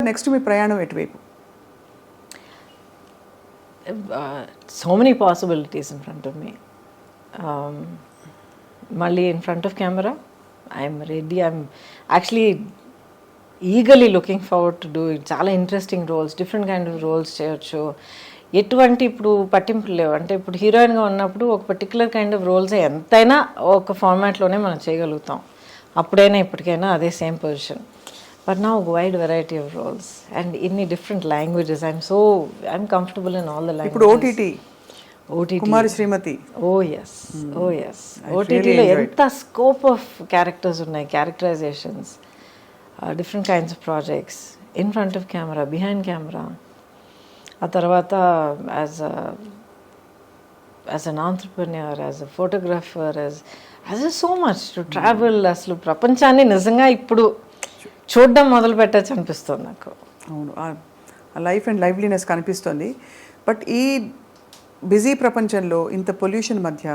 Next మీ ప్రయాణం ఎటువైపు? So many possibilities in front of me. Mali in front of camera, I'm ready. I'm actually eagerly looking forward to doing చాలా interesting roles, different kind of roles చేయొచ్చు. ఎటువంటి ఇప్పుడు పట్టింపులు లేవు. అంటే ఇప్పుడు హీరోయిన్గా ఉన్నప్పుడు ఒక పర్టికులర్ కైండ్ ఆఫ్ రోల్స్ ఎంతైనా ఒక ఫార్మాట్లోనే మనం చేయగలుగుతాం. అప్పుడైనా ఇప్పటికైనా అదే same position. But now wide variety of roles and ఇన్ని different languages. I'm comfortable in all the languages. ఇప్పుడు OTT Kumari Srimathi. Oh yes ఓటీటీలో ఎంత స్కోప్ ఆఫ్ క్యారెక్టర్స్ ఉన్నాయి, characterizations, different kinds of projects, in front of camera, behind camera. ఆ తర్వాత as an entrepreneur, as a photographer, as so much to travel. అసలు ప్రపంచాన్ని నిజంగా ఇప్పుడు చూడడం మొదలు పెట్టచ్చు అనిపిస్తుంది నాకు. అవును, ఆ లైఫ్ అండ్ లైవ్లీనెస్ కనిపిస్తుంది. బట్ ఈ బిజీ ప్రపంచంలో ఇంత పొల్యూషన్ మధ్య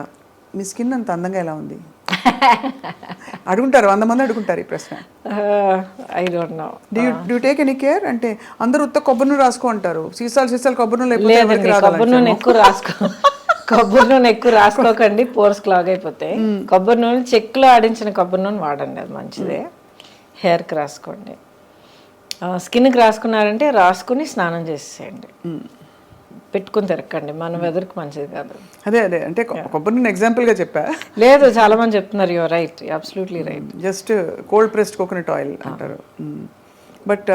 మీ స్కిన్ అంత అందంగా ఎలా ఉంది? అడుగుంటారు, 100 మంది అడుగుంటారు ఈ ప్రశ్న. I don't know. Do take any care? అంటే అందరూ ఉత్త కొబ్బరి నూనె రాసుకో అంటారు, సీసాలు కొబ్బరి నూనె. కొబ్బరి నూనె ఎక్కువ కొబ్బరి నూనె ఎక్కువ రాసుకోకండి, పోర్స్ క్లాగ్ అయిపోతాయి. కొబ్బరి నూనె చెక్కులో ఆడించిన కొబ్బరి నూనె వాడండి, అది మంచిదే. హెయిర్కి రాసుకోండి. స్కిన్కి రాసుకున్నారంటే రాసుకుని స్నానం చేసేయండి, పెట్టుకుని తిరగండి. మన వెదర్కి మంచిది కాదు. అదే అంటే కొబ్బరి నూనె ఎగ్జాంపుల్గా చెప్పా. లేదు, చాలా మంది చెప్తున్నారు. Your right, absolutely right. Just cold pressed coconut oil అంటారు. బట్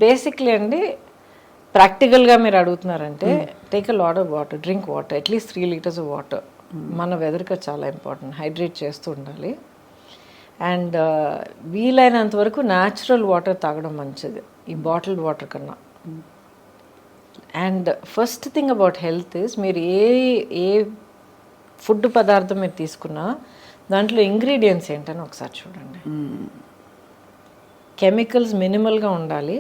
బేసిక్లీ అండి, ప్రాక్టికల్గా మీరు అడుగుతున్నారంటే take a lot of water, drink water, at least 3 liters of water. మన వెదర్కి చాలా ఇంపార్టెంట్, హైడ్రేట్ చేస్తూ ఉండాలి. అండ్ వీలైనంత వరకు న్యాచురల్ వాటర్ తాగడం మంచిది ఈ బాటిల్డ్ వాటర్ కన్నా. And first thing about health is, మీరు ఏ ఫుడ్ పదార్థం మీరు తీసుకున్నా దాంట్లో ఇంగ్రీడియంట్స్ ఏంటని ఒకసారి చూడండి. కెమికల్స్ మినిమల్గా ఉండాలి,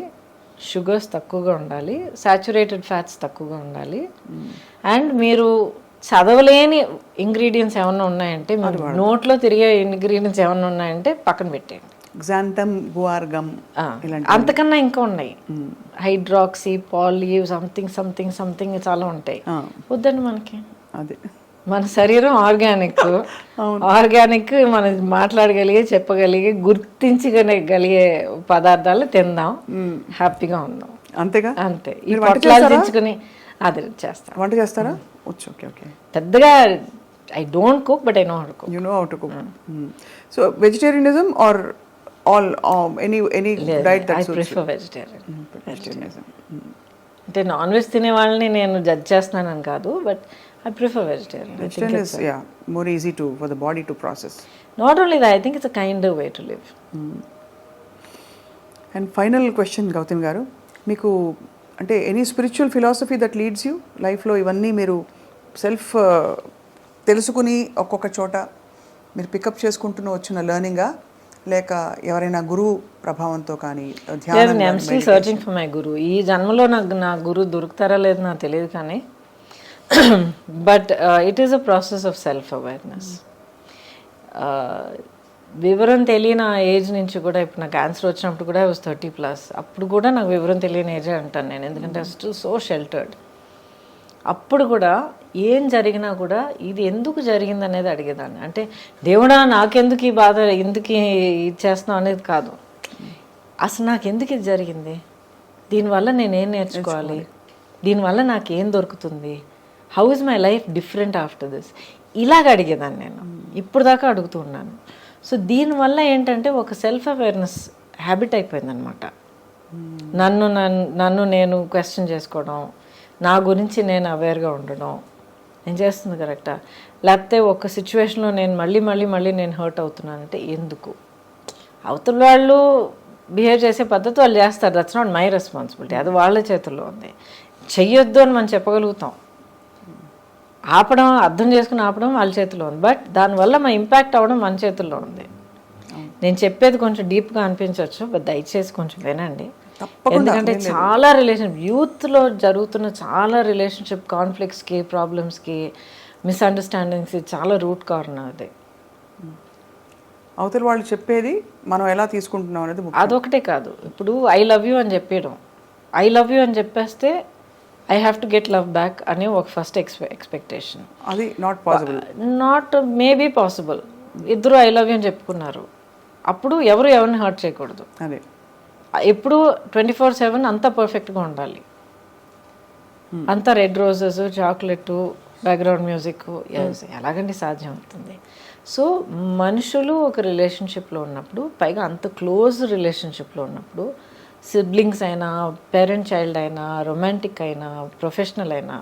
షుగర్స్ తక్కువగా ఉండాలి, సాచురేటెడ్ ఫ్యాట్స్ తక్కువగా ఉండాలి. అండ్ మీరు చదవలేని ఇంగ్రీడియంట్స్ ఏమన్నా ఉన్నాయంటే, మీరు నోట్లో తిరిగే ఇంగ్రీడియంట్స్ ఏమన్నా ఉన్నాయంటే పక్కన పెట్టేయండి. గ్జాంతమ్, గువార్ గమ్, అంతకన్నా ఇంకా ఉన్నాయి. హైడ్రాక్సీ, పాలీ, సంథింగ్ చాలా ఉంటాయి. వద్దండి మనకి. అదే మన శరీరం ఆర్గానిక్. మనం మాట్లాడగలిగే, చెప్పగలిగే, గుర్తించగలిగే పదార్థాలు తిందాం, హ్యాపీగా ఉందాం. అంతేగా? అంతే. ఈ పొట్లాదించుకుని అది చేస్తాం. వంట చేస్తారా? ఓకే. పెద్దగా I don't cook, but I know how to cook. You know how to cook. So vegetarianism or all any diet that suits? I prefer vegetarianism. అంటే నాన్ వెజ్ తినే వాళ్ళని నేను జడ్జ్ చేస్తున్నానని కాదు, బట్ I prefer vegetarian. Vegetarian is more easy for the body to process. Not only that, I think it's a kinder way to live. And final question, Gautam garu, meeku ante any spiritual philosophy that leads you life lo? Ivanni meeru self telusukuni okkoka chota meer pick up cheskuntunna vachina learning a లేక ఎవరైనా గురువు ప్రభావంతో కానీ ధ్యానం? I'm still searching for my guru. ఈ జన్మలో నాకు నా గురువు దొరుకుతారా లేదు నాకు తెలియదు, కానీ but it is a process of self awareness. వివరం తెలియని ఏజ్ నుంచి కూడా, ఇప్పుడు నాకు క్యాన్సర్ వచ్చినప్పుడు కూడా I was 30+. అప్పుడు కూడా నాకు వివరం తెలియని ఏజే అంటాను నేను, ఎందుకంటే స్టిల్ సో షెల్టర్డ్. అప్పుడు కూడా ఏం జరిగినా కూడా ఇది ఎందుకు జరిగింది అనేది అడిగేదాన్ని. అంటే దేవుడా నాకెందుకు ఈ బాధ, ఎందుకు ఇచ్చేస్తున్నావు అనేది కాదు, అసలు నాకు ఎందుకు ఇది జరిగింది, దీనివల్ల నేనేం నేర్చుకోవాలి, దీనివల్ల నాకేం దొరుకుతుంది, how is my life different after this, ఇలాగ అడిగేదాన్ని నేను. ఇప్పుడు దాకా అడుగుతూ ఉన్నాను. సో దీనివల్ల ఏంటంటే ఒక సెల్ఫ్ అవేర్నెస్ హ్యాబిట్ అయిపోయిందనమాట. నన్ను నేను క్వశ్చన్ చేసుకోవడం, నా గురించి నేను అవేర్గా ఉండడం, నేను చేస్తుంది కరెక్టా, లేకపోతే ఒక సిచ్యువేషన్లో నేను మళ్ళీ నేను హర్ట్ అవుతున్నానంటే ఎందుకు, అవతల వాళ్ళు బిహేవ్ చేసే పద్ధతి వాళ్ళు చేస్తారు, దట్స్ నాట్ మై రెస్పాన్సిబిలిటీ, అది వాళ్ళ చేతుల్లో ఉంది. చెయ్యొద్దు అని మనం చెప్పగలుగుతాం, ఆపడం, అర్థం చేసుకుని ఆపడం వాళ్ళ చేతిలో ఉంది, బట్ దానివల్ల మా ఇంపాక్ట్ అవ్వడం మన చేతుల్లో ఉంది. నేను చెప్పేది కొంచెం డీప్గా అనిపించవచ్చు, బట్ దయచేసి కొంచెం వినండి. ఎందుకంటే చాలా యూత్లో జరుగుతున్న చాలా రిలేషన్షిప్ కాన్ఫ్లిక్ట్స్కి, ప్రాబ్లమ్స్కి, మిస్అండర్స్టాండింగ్స్కి చాలా రూట్ కారణం అది. అవతల వాళ్ళు చెప్పేది మనం ఎలా తీసుకుంటున్నాం అనేది ముఖ్యం. అదొకటే కాదు, ఇప్పుడు ఐ లవ్ యూ అని చెప్పేయడం, ఐ లవ్ యూ అని చెప్పేస్తే I have to get love back అనే ఒక ఫస్ట్ ఎక్స్పెక్టేషన్. అది not possible. Not maybe possible. ఇద్దరు ఐ లవ్ యూ అని చెప్పుకున్నారు, అప్పుడు ఎవరు ఎవరిని హర్ట్ చేయకూడదు. అదే ఎప్పుడు 24/7 అంతా పర్ఫెక్ట్గా ఉండాలి, అంతా red roses, chocolate, background music, ఎలాగండి సాధ్యం అవుతుంది? సో మనుషులు ఒక రిలేషన్షిప్లో ఉన్నప్పుడు, పైగా అంత క్లోజ్ రిలేషన్షిప్లో ఉన్నప్పుడు, సిబ్లింగ్స్ అయినా, పేరెంట్ చైల్డ్ అయినా, రొమాంటిక్ అయినా, ప్రొఫెషనల్ అయినా,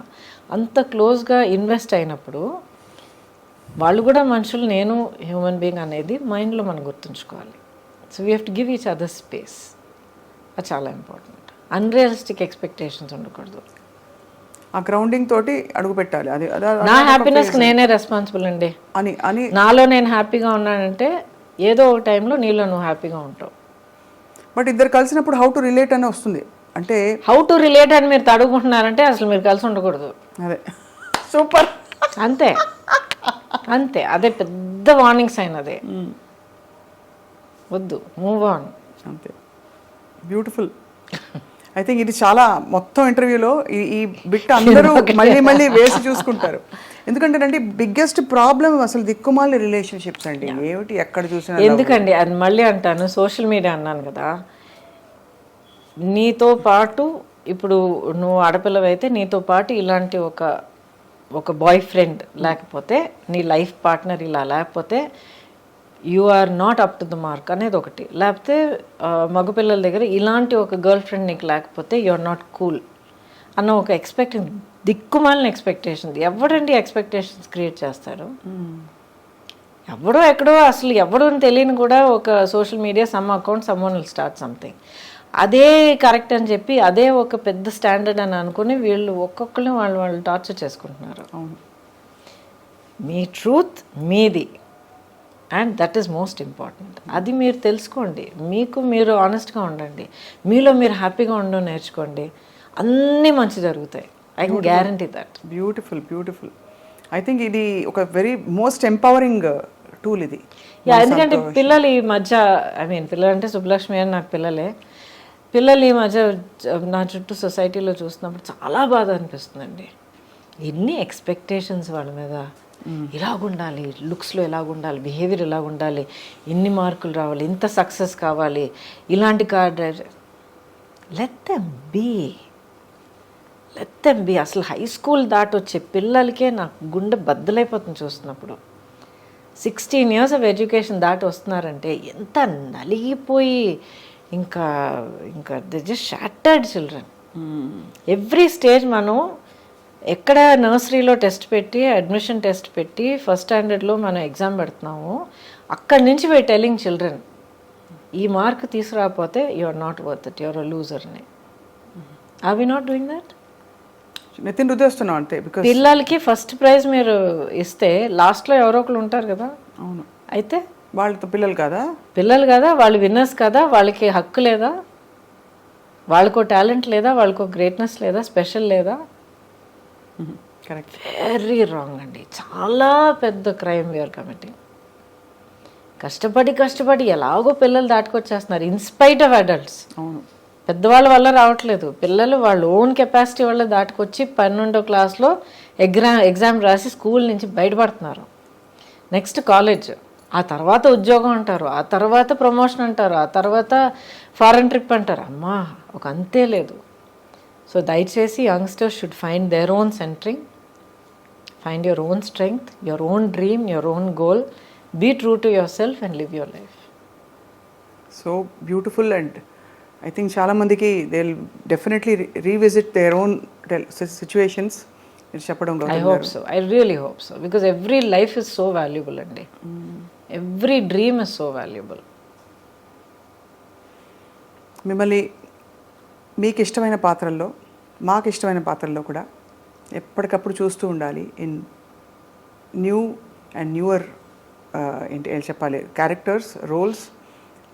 అంత క్లోజ్గా ఇన్వెస్ట్ అయినప్పుడు వాళ్ళు కూడా మనుషులు, నేను హ్యూమన్ బీయింగ్ అనేది మైండ్లో మనం గుర్తుంచుకోవాలి. So we have to give each other space. అది చాలా ఇంపార్టెంట్. అన్రియలిస్టిక్ ఎక్స్పెక్టేషన్స్ ఉండకూడదు. ఆ గ్రౌండింగ్ తోటి అడుగు పెట్టాలి. అది నా హ్యాపీనెస్కి నేనే రెస్పాన్సిబుల్ అండి అని అని నాలో నేను హ్యాపీగా ఉన్నానంటే ఏదో ఒక టైంలో నీలో నువ్వు హ్యాపీగా ఉంటావు. బట్ ఇద్దరు కలిసినప్పుడు హౌ టు రిలేట్ అని వస్తుంది. అంటే హౌ టు రిలేట్ అని మీరు తడుగుకుంటున్నారంటే అసలు మీరు కలిసి ఉండకూడదు. అదే సూపర్. అంతే అంతే, అదే పెద్ద వార్నింగ్ సైన్. అదే వద్దు, మూవ్ ఆన్. అంతే. బ్యూటిఫుల్. ఐ థింక్ ఇది చాలా మొత్తం ఇంటర్వ్యూలో ఈ బిట్ అందరూ మళ్ళీ మళ్ళీ వేసి చూసుకుంటారు. ఎందుకంటే బిగ్గెస్ట్ ప్రాబ్లం అసలు దిక్కుమాలి రిలేషన్షిప్స్ అండి. ఏమిటి ఎక్కడ చూసినా. ఎందుకండి అది మళ్ళీ అంటాను, సోషల్ మీడియా అన్నాను కదా, నీతో పాటు ఇప్పుడు నువ్వు ఆడపిల్లవైతే నీతో పాటు ఇలాంటి ఒక బాయ్ ఫ్రెండ్ లేకపోతే, నీ లైఫ్ పార్ట్నర్ ఇలా లేకపోతే you are not up to the mark అనేది ఒకటి. లేకపోతే మగపిల్లల దగ్గర ఇలాంటి ఒక గర్ల్ ఫ్రెండ్ నీకు లేకపోతే యు ఆర్ నాట్ కూల్ అన్న ఒక దిక్కుమాలిన ఎక్స్పెక్టేషన్. ఎవడండి ఎక్స్పెక్టేషన్స్ క్రియేట్ చేస్తారు? ఎవడో ఎక్కడో అసలు ఎవడో తెలియని కూడా ఒక social media some account some one will start something, అదే కరెక్ట్ అని చెప్పి అదే ఒక పెద్ద స్టాండర్డ్ అని అనుకుని వీళ్ళు ఒక్కొక్కరిని వాళ్ళు టార్చర్ చేసుకుంటున్నారు. మీ ట్రూత్ మీది, and that is most important. అది మీరు తెలుసుకోండి, మీరు ఆనెస్ట్గా ఉండండి, మీలో మీరు హ్యాపీగా ఉండడం నేర్చుకోండి, అన్నీ మంచి జరుగుతాయి. I can guarantee that. Beautiful beautiful. I think ఇది ఒక వెరీ మోస్ట్ ఎంపవరింగ్ టూల్ ఇది. ఎందుకంటే పిల్లలు ఈ మధ్య, పిల్లలు అంటే సుబ్బలక్ష్మి అని నాకు పిల్లలు ఈ మధ్య నా చుట్టూ సొసైటీలో చూస్తున్నప్పుడు చాలా బాధ అనిపిస్తుందండి. ఎన్ని ఎక్స్పెక్టేషన్స్ వాళ్ళ మీద, ఇలాగుండాలి, లుక్స్లో ఎలాగుండాలి, బిహేవియర్ ఎలాగుండాలి, ఇన్ని మార్కులు రావాలి, ఇంత సక్సెస్ కావాలి, ఇలాంటి car drive. Let them be. అసలు హై స్కూల్ దాటొచ్చే పిల్లలకే నాకు గుండె బద్దలైపోతుంది చూస్తున్నప్పుడు. 16 years ఆఫ్ ఎడ్యుకేషన్ దాటి వస్తున్నారంటే ఎంత నలిగిపోయి, ఇంకా the just shattered children. Every stage మనం ఎక్కడ నర్సరీలో టెస్ట్ పెట్టి, అడ్మిషన్ టెస్ట్ పెట్టి, ఫస్ట్ స్టాండర్డ్లో మనం ఎగ్జామ్ పెడుతున్నాము, అక్కడి నుంచి వీ టెల్లింగ్ చిల్డ్రన్, ఈ మార్క్ తీసుకురాకపోతే you are not worth it, you are a loser అని. Are we not doing that? Nithin రుద్దేస్తున్నాం అంతే. బికాజ్ పిల్లలకి ఫస్ట్ ప్రైజ్ మీరు ఇస్తే లాస్ట్లో ఎవరో ఒకరు ఉంటారు కదా. అవును. అయితే వాళ్ళతో పిల్లలు కదా, వాళ్ళు విన్నర్స్ కదా, వాళ్ళకి హక్కు లేదా, వాళ్ళకో టాలెంట్ లేదా, వాళ్ళకో గ్రేట్నెస్ లేదా, స్పెషల్ లేదా? కరెక్ట్. వెరీ రాంగ్ అండి. చాలా పెద్ద క్రైమ్ వీఆర్ కమిటింగ్. కష్టపడి ఎలాగో పిల్లలు దాటుకొచ్చేస్తున్నారు ఇన్స్పైట్ ఆఫ్ అడల్ట్స్. అవును. పెద్దవాళ్ళ వల్ల రావట్లేదు, పిల్లలు వాళ్ళ ఓన్ కెపాసిటీ వల్ల దాటుకొచ్చి 12వ క్లాస్లో ఎగ్జామ్ రాసి స్కూల్ నుంచి బయటపడుతున్నారు. నెక్స్ట్ కాలేజ్, ఆ తర్వాత ఉద్యోగం అంటారు, ఆ తర్వాత ప్రమోషన్ అంటారు, ఆ తర్వాత ఫారెన్ ట్రిప్ అంటారు. అమ్మా ఒక అంతే లేదు. సో దయచేసి youngsters should find their own centering, find your own strength, your own dream, your own goal, be true to your self and live your life. So beautiful. And I think చాలామందికి they will definitely revisit their own situations మీరు చెప్పడం. I hope so, I really hope so, because every life is so valuable అండి. Every dream is so valuable. మిమ్మల్ని మీకు ఇష్టమైన పాత్రల్లో, మాకు ఇష్టమైన పాత్రల్లో కూడా ఎప్పటికప్పుడు చూస్తూ ఉండాలి. ఇన్ న్యూ అండ్ న్యూవర్ ఏంటి చెప్పాలి, characters, roles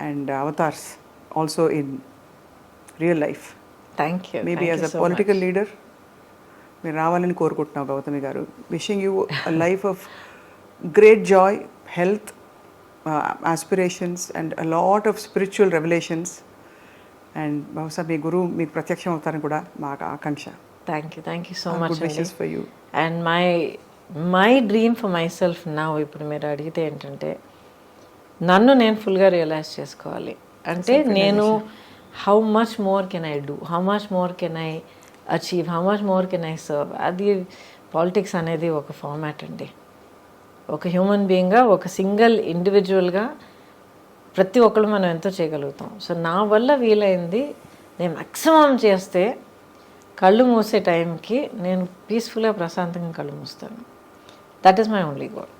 and avatars also in real life. Thank you. Maybe as a political leader మీరు రావాలని కోరుకుంటున్నాం Gautami garu. Wishing you a life of great joy, health aspirations and a lot of spiritual revolutions. And బహుశా మీ గురువు మీకు ప్రత్యక్షం అవుతారని కూడా మా ఆకాంక్ష. Thank you so much good wishes for you. And my dream for my self నా ఇప్పుడు మీరు అడిగితే ఏంటంటే నన్ను నేను ఫుల్గా రియలైజ్ చేసుకోవాలి. అంటే నేను how much more can I do, how much more can I achieve, how much more can I serve. అది పాలిటిక్స్ అనేది ఒక ఫార్మాట్ అండి. ఒక హ్యూమన్ బీయింగ్గా, ఒక సింగిల్ ఇండివిజువల్గా ప్రతి ఒక్కరు మనం ఎంతో చేయగలుగుతాం. సో నా వల్ల వీలైంది నేను మ్యాక్సిమం చేస్తే కళ్ళు మూసే టైంకి నేను పీస్ఫుల్గా ప్రశాంతంగా కళ్ళు మూస్తాను. That is my only goal.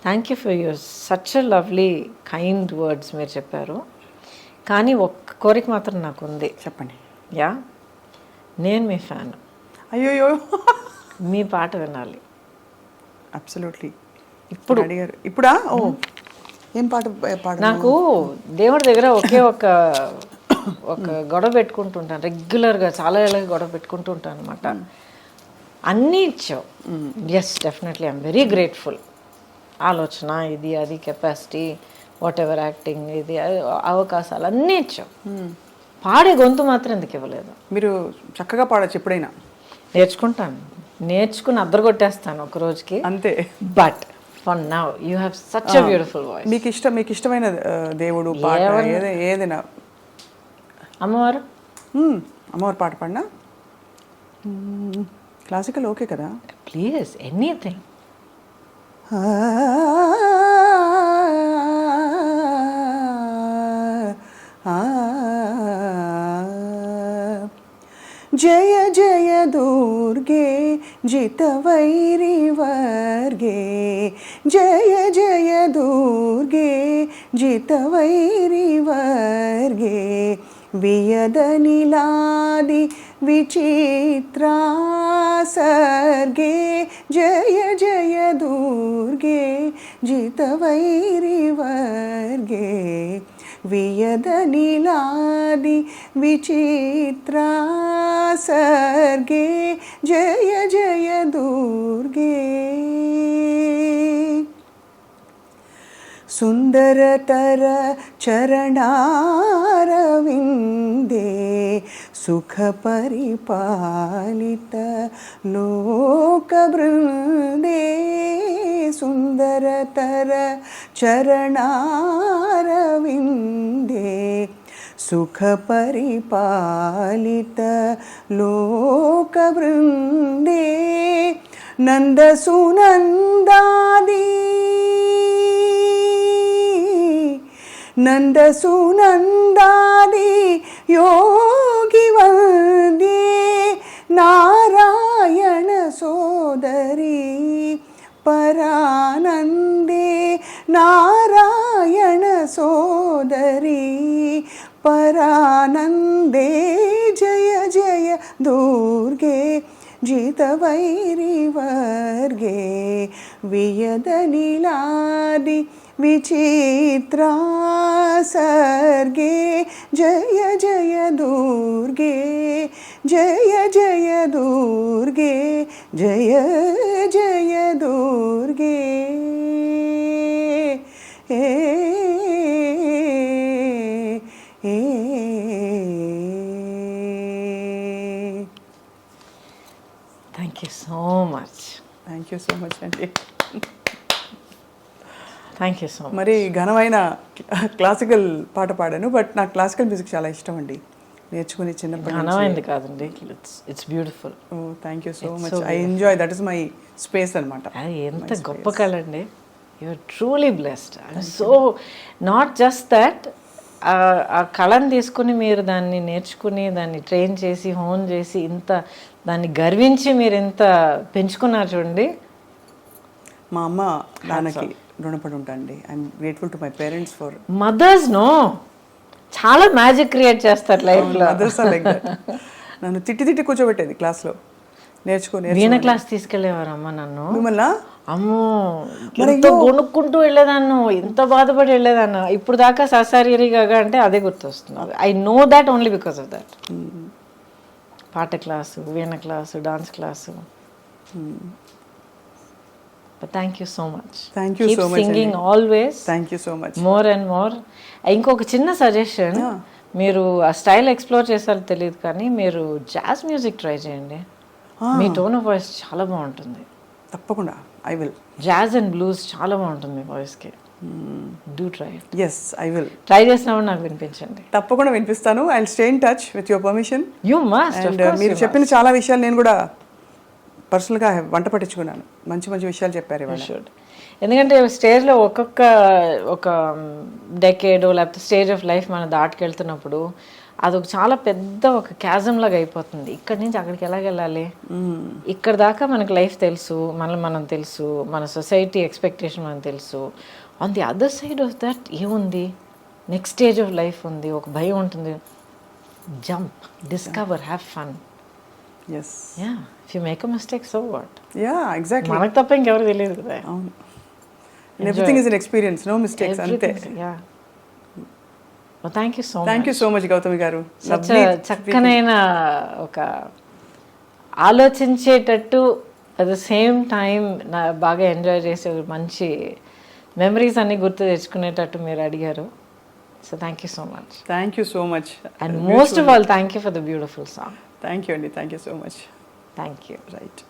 Thank you for your such a lovely kind words మీరు చెప్పారు. కానీ ఒక్క కోరిక మాత్రం నాకు ఉంది. చెప్పండి. యా, నేను మీ ఫ్యాన్. అయ్యోయ్యో, మీ పాట వినాలి. అబ్సల్యూట్లీ. ఇప్పుడు అడిగారు. ఇప్పుడా? ఓ, ఏం పాట పాడు? నాకు దేవుడి దగ్గర ఒకే ఒక గొడవ పెట్టుకుంటుంటాను రెగ్యులర్గా, చాలా ఏళ్ళగా గొడవ పెట్టుకుంటూ ఉంటాను అనమాట. అన్నీ ఇచ్చావు. Yes, definitely I'm very grateful. ఆలోచన, ఇది అది, కెపాసిటీ, వాట్ ఎవర్, యాక్టింగ్, ఇది అవకాశాలు అన్నీ ఇచ్చావు. పాడే గొంతు మాత్రం ఎందుకు ఇవ్వలేదు? మీరు చక్కగా పాడచ్చు ఎప్పుడైనా. నేర్చుకుంటాను, నేర్చుకుని అద్దరగొట్టేస్తాను ఒక రోజుకి అంతే. But for now you have such a beautiful voice. మీకు ఇష్టమైన దేవుడు పాట ఏదైనా? అమ్మవారు. అమ్మవారు పాట పాడినా? క్లాసికల్ ఓకే కదా? Please, anything. జయ జయ దుర్గే జితవైరి వర్గే, జయ జయ దుర్గే జితవైరి వర్గే, వియదనిలాది విచిత్రా సర్గే, జయ జయ దుర్గే జితవైరి వర్గే, వియదనిలాది విచిత్రా సర్గే, జయ జయ దుర్గే. సుందరతర చరణారవిందే, సుఖ పరిపాలిత లోకబృందే, సుందరతర చరణారవిందే, సుఖ పరిపాలిత లోకబృందే, నందసునందాది నందసునందాది యోగి వందే, నారాయణ సోదరి పరానందే, నారాయణ సోదరి పరానందే, జయ జయ దుర్గే జితవైరి వర్గే, వియదనిలాది విచిత్రా సర్గే, జయ జయ దుర్గే, జయ జయ దుర్గే, జయ జయ దుర్గే. Thank you so much. Thank you so much అండి. Thank you so much. మరి ఘనమైన క్లాసికల్ పాట పాడాను, బట్ నాకు క్లాసికల్ మ్యూజిక్ చాలా ఇష్టం అండి. నేర్చుకుని చిన్నప్పటి నుంచి. ఘనమైంది కాదండి, it's beautiful. Oh, thank you so much. I enjoy, that is my space అనమాట. అది ఎంత గొప్ప కళ అండి. You are truly blessed. So not just that, ఆ కళను తీసుకుని మీరు దాన్ని నేర్చుకుని, దాన్ని ట్రైన్ చేసి, హోన్ చేసి, ఇంత దాన్ని గర్వించి మీరు ఇంత పెంచుకున్నారు చూడండి. మా అమ్మ నాన్నకి రుణపడి ఉంటానండి. I'm grateful to my parents for mothers. No, చాలా మ్యాజిక్ క్రియేట్ చేస్తారు లైఫ్లో. Mothers are like that. నన్ను తిట్టి కూర్చోబెట్టేది క్లాస్లో, నేర్చుకుని. వీణ క్లాస్ తీసుకెళ్ళేవారు అమ్మ నన్ను. మిమ్మల్ని? అమ్మో, ఎంతో గొనుక్కుంటూ వెళ్ళేదాన్ని, ఎంత బాధపడి వెళ్ళేదాన్ని. ఇప్పుడు దాకా ససారిగా అంటే అదే గుర్తొస్తుంది. I know that only because of that. పాట class, veena class, dance class, thank you so much. Thank you so much, singing Andy. Always thank you so much. More and more. ఇంకొక చిన్న సజెషన్, మీరు ఆ స్టైల్ ఎక్స్ప్లోర్ చేస్తారో తెలియదు కానీ మీరు jazz music try చేయండి. మీ టోన్ ఆఫ్ వాయిస్ చాలా బాగుంటుంది. తప్పకుండా I will. Jazz and blues చాలా బాగుంటుంది మీ వాయిస్కి. Do try. Yes I will. Try చేసినప్పుడు నాకు వినిపించండి. తప్పకుండా వినిపిస్తాను. I will stay in touch with your permission. You must. And మీరు చెప్పిన చాలా విషయాలు నేను కూడా పర్సనల్గా వంట పట్టించుకున్నాను. మంచి మంచి విషయాలు చెప్పారు ఇవాళ. షుడ్. ఎందుకంటే స్టేజ్లో ఒక డెకేడో లేకపోతే స్టేజ్ ఆఫ్ లైఫ్ మనం దాటుకెళ్తున్నప్పుడు అదొక చాలా పెద్ద ఒక క్యాజం లాగా అయిపోతుంది. ఇక్కడి నుంచి అక్కడికి ఎలాగెళ్ళాలి, ఇక్కడ దాకా మనకు లైఫ్ తెలుసు, మనం తెలుసు, మన సొసైటీ ఎక్స్పెక్టేషన్ మనకు తెలుసు. On the other side of that ఏముంది, నెక్స్ట్ స్టేజ్ ఆఫ్ లైఫ్ ఉంది, ఒక భయం ఉంటుంది. Jump, discover, have fun. Yes. Yeah, if you make a mistake so what. Yeah exactly. మనకు తప్ప ఇంకెవరు తెలియదు కదా. అవును. Everything is an experience, no mistakes, అంతే. Thank you so much. Thank you so much Gautami garu. చక్కనైన ఒక ఆలోచించేటట్టు అట్ ద సేమ్ టైం బాగా ఎంజాయ్ చేసే మంచి మెమరీస్ అన్ని గుర్తు తెచ్చుకునేటట్టు మీరు అడిగారు. So thank you so much. Thank you so much. And most of all thank you for the beautiful song. Thank you అండి. Thank you so much. Thank you. Right.